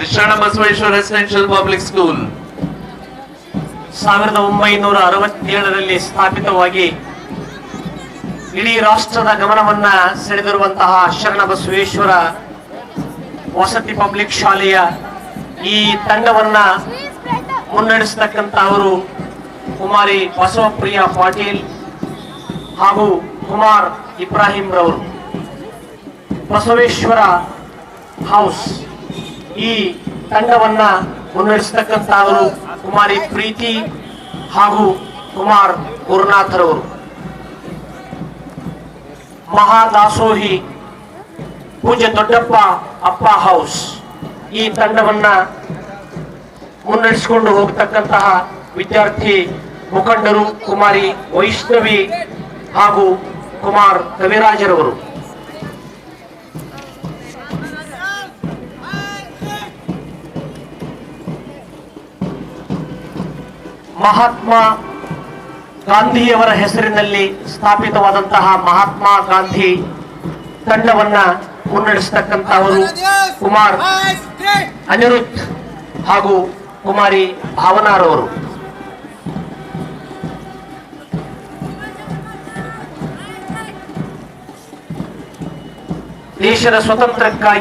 Sharanabasaveshwara residential public school 1967ರಲ್ಲಿ ಸ್ಥಾಪಿತವಾಗಿ ಇಡೀ ರಾಷ್ಟ್ರದ ಗಮನವನ್ನ ಸೆಳೆದಿರುವಂತಹ ಶರಣಬಸವೇಶ್ವರ ವಸತಿ ಪಬ್ಲಿಕ್ ಶಾಲೆಯ ಈ ತಂಡವನ್ನ ಮುನ್ನಡೆಸತಕ್ಕಂತಹವರು ಕುಮಾರಿ ಬಸವಪ್ರಿಯ ಪಾಟೀಲ್ ಹಾಗೂ ಕುಮಾರ್ ಇಬ್ರಾಹಿಂ ರವರು. ಬಸವೇಶ್ವರ ಹೌಸ್ ಈ ತಂಡವನ್ನ ಮುನ್ನಡೆಸತಕ್ಕಂತಹವರು ಕುಮಾರಿ ಪ್ರೀತಿ ಹಾಗೂ ಕುಮಾರ್ ಗುರುನಾಥರವರು. ಮಹಾದಾಸೋಹಿ ಪೂಜ್ಯ ದೊಡ್ಡಪ್ಪ ಅಪ್ಪ ಹೌಸ್ ಈ ತಂಡವನ್ನ ಮುನ್ನಡೆಸಿಕೊಂಡು ಹೋಗತಕ್ಕಂತಹ ವಿದ್ಯಾರ್ಥಿ ಮುಖಂಡರು ಕುಮಾರಿ ವೈಷ್ಣವಿ ಹಾಗೂ ಕುಮಾರ್ ಕವಿರಾಜರವರು. ಮಹಾತ್ಮ ಗಾಂಧಿಯವರ ಹೆಸರಿನಲ್ಲಿ ಸ್ಥಾಪಿತವಾದಂತಹ ಮಹಾತ್ಮ ಗಾಂಧಿ ತಂಡವನ್ನ ಮುನ್ನಡೆಸತಕ್ಕಂತಹವರು ಕುಮಾರ್ ಅನಿರುದ್ಧ್ ಹಾಗೂ ಕುಮಾರಿ ಭಾವನಾರವರು. ದೇಶದ ಸ್ವತಂತ್ರಕ್ಕಾಗಿ